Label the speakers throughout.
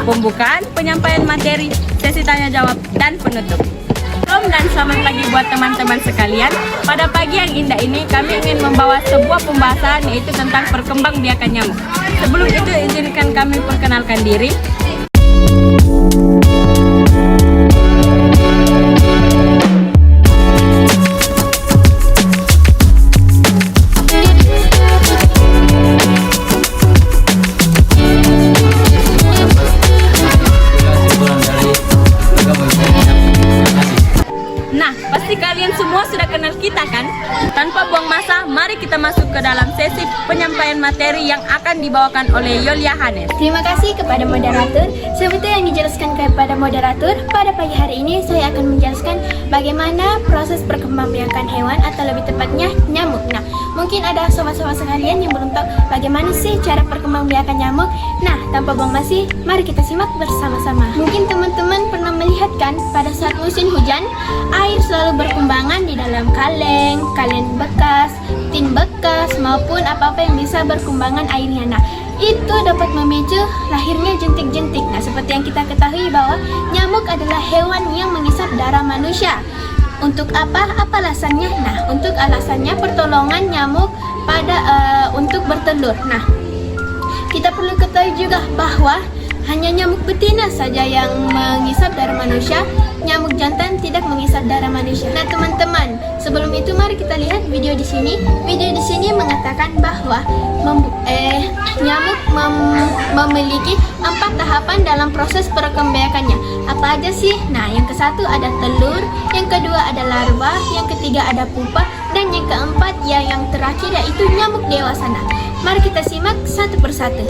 Speaker 1: pembukaan, penyampaian materi, sesi tanya jawab, dan penutup. Shalom dan selamat pagi buat teman-teman sekalian. Pada pagi yang indah ini kami ingin membawa sebuah pembahasan yaitu tentang perkembangbiakan nyamuk. Sebelum itu izinkan kami perkenalkan diri. Nah, pasti kalian semua sudah kenal kita kan? Tanpa buang masa, mari kita masuk ke dalam sesi penyampaian materi yang akan dibawakan oleh Yolia Hanes.
Speaker 2: Terima kasih kepada moderator. Seperti yang dijelaskan kepada moderator, pada pagi hari ini saya akan menjelaskan bagaimana proses perkembangbiakan hewan atau lebih tepatnya nyamuk. Nah, mungkin ada sobat-sobat sekalian yang belum tahu bagaimana sih cara perkembangbiakan nyamuk. Nah, tanpa buang basi, mari kita simak bersama-sama. Mungkin teman-teman pernah melihat kan pada saat musim hujan, air selalu berkumbangan di dalam kaleng bekas, tin bekas, maupun apa-apa yang bisa berkumbangan airnya. Nah, itu dapat memicu lahirnya jentik-jentik. Nah, seperti yang kita ketahui bahwa nyamuk adalah hewan yang menghisap darah manusia. Untuk apa? Apa alasannya? Nah, untuk alasannya pertolongan nyamuk untuk bertelur. Nah, kita perlu ketahui juga bahwa hanya nyamuk betina saja yang menghisap darah manusia. Nyamuk jantan tidak menghisap darah manusia. Nah, teman-teman, sebelum itu mari kita lihat video di sini. Video di sini mengatakan bahwa nyamuk memiliki 4 tahapan dalam proses perkembangbiakannya. Apa aja sih? Nah, yang ke-1 ada telur, yang kedua ada larva, yang ketiga ada pupa, dan yang keempat yang terakhir yaitu nyamuk dewasa. Nah, mari kita simak satu persatu.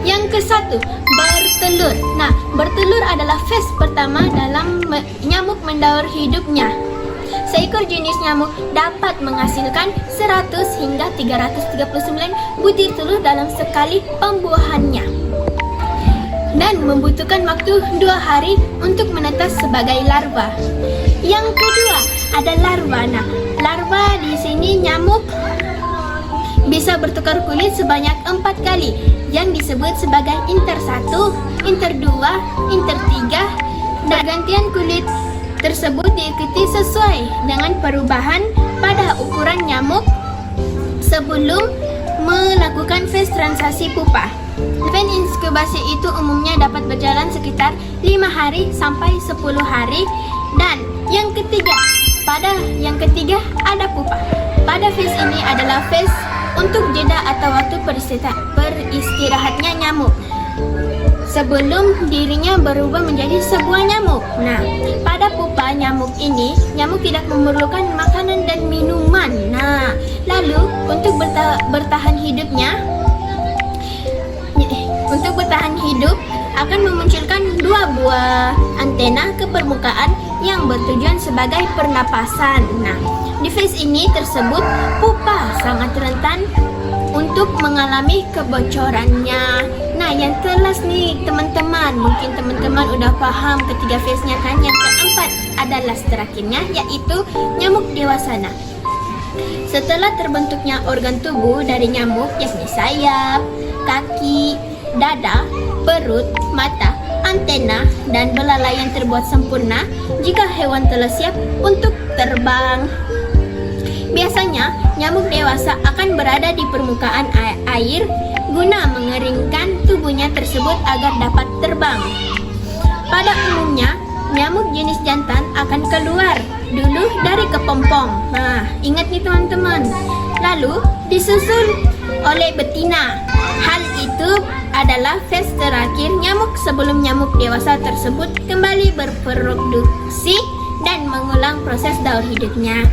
Speaker 2: Yang ke-1, bertelur. Nah, bertelur adalah fase pertama dalam nyamuk mendaur hidupnya. Seekor jenis nyamuk dapat menghasilkan 100 hingga 339 butir telur dalam sekali pembuahannya, dan membutuhkan waktu 2 hari untuk menetas sebagai larva. Yang kedua, ada larva. Nah, larva di sini nyamuk bisa bertukar kulit sebanyak 4 kali yang disebut sebagai inter 1, inter 2, inter 3, dan gantian kulit tersebut diikuti sesuai dengan perubahan pada ukuran nyamuk sebelum melakukan fase transaksi pupa. Fase inkubasi itu umumnya dapat berjalan sekitar 5 hari sampai 10 hari. Dan yang ketiga ada pupa. Pada fase ini adalah fase untuk jeda atau waktu beristirahatnya nyamuk sebelum dirinya berubah menjadi sebuah nyamuk. Nah, pada pupa nyamuk ini, nyamuk tidak memerlukan makanan dan minuman. Nah, lalu untuk bertahan hidup akan memunculkan 2 buah antena ke permukaan yang bertujuan sebagai pernapasan. Nah, di fase ini tersebut pupa sangat rentan untuk mengalami kebocorannya. Nah, yang telas nih teman-teman, mungkin teman-teman udah paham ketiga fase-nya kan. Yang keempat adalah terakhirnya yaitu nyamuk dewasa. Nah, setelah terbentuknya organ tubuh dari nyamuk yakni sayap, kaki, dada, perut, mata, antena, dan belalai yang terbuat sempurna, jika hewan telah siap untuk terbang. Biasanya, nyamuk dewasa akan berada di permukaan air guna mengeringkan tubuhnya tersebut agar dapat terbang. Pada umumnya, nyamuk jenis jantan akan keluar dulu dari kepompong. Nah, ingat nih teman-teman. Lalu disusul oleh betina. Hal itu adalah fase terakhir nyamuk sebelum nyamuk dewasa tersebut kembali berproduksi dan mengulang proses daur hidupnya.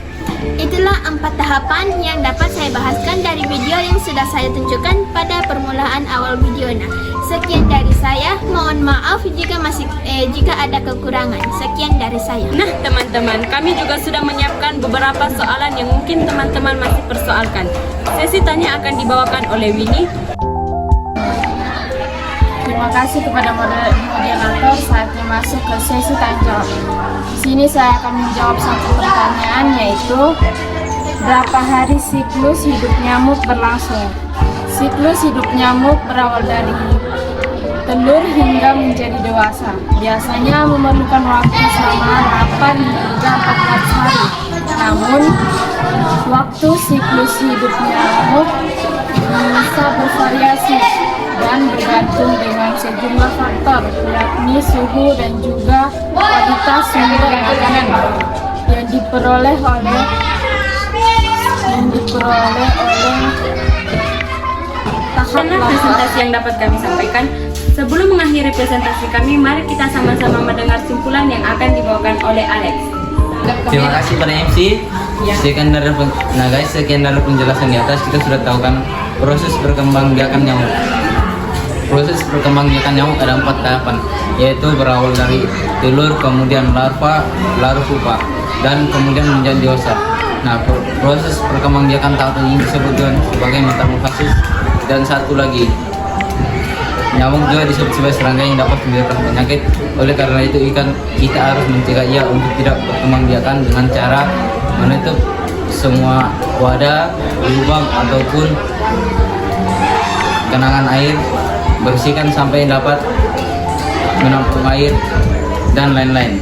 Speaker 2: Itulah 4 tahapan yang dapat saya bahaskan dari video yang sudah saya tunjukkan pada permulaan awal video. Nah, sekian dari saya. Mohon maaf jika ada kekurangan. Sekian dari saya.
Speaker 1: Nah, teman-teman, kami juga sudah menyiapkan beberapa soalan yang mungkin teman-teman masih persoalkan. Sesi tanya akan dibawakan oleh Winnie.
Speaker 3: Terima kasih kepada moderator. Saatnya masuk ke sesi tanya jawab. Di sini saya akan menjawab satu pertanyaan, yaitu berapa hari siklus hidup nyamuk berlangsung? Siklus hidup nyamuk berawal dari telur hingga menjadi dewasa. Biasanya memerlukan waktu selama 8 hingga 14 hari. Namun, waktu siklus hidupnya nyamuk bisa bervariasi dan bergantung dengan sejumlah faktor, yakni suhu dan juga kualitas sumber makanan yang diperoleh oleh
Speaker 1: Karena presentasi yang dapat kami sampaikan, sebelum mengakhiri presentasi kami, mari kita sama-sama mendengar simpulan yang akan dibawakan oleh Alex.
Speaker 4: Terima kasih pada MC. Sekian dari penjelasan di atas, kita sudah tahu kan proses perkembangbiakan nyamuk. Proses perkembangbiakan nyamuk ada 4 tahapan, yaitu berawal dari telur, kemudian larva, lalu pupa, dan kemudian menjadi dewasa. Nah, proses perkembangbiakan tahap ini disebut sebagai metamorfosis. Dan satu lagi, nyamuk juga disebut sebagai serangga yang dapat membiarkan penyakit. Oleh karena itu kita harus mencegah ia untuk tidak berkembangbiakan dengan cara menutup semua wadah, lubang ataupun genangan air, bersihkan sampai dapat menampung air dan lain-lain.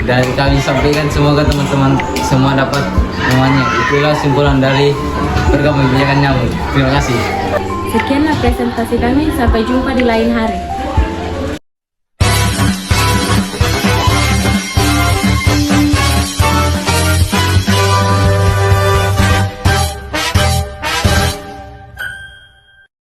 Speaker 4: Dan kami sampaikan, semoga teman-teman semua dapat semuanya. Itulah simpulan dari perkembangbiakan nyamuk. Terima kasih.
Speaker 1: Sekianlah presentasi kami, sampai jumpa di lain hari.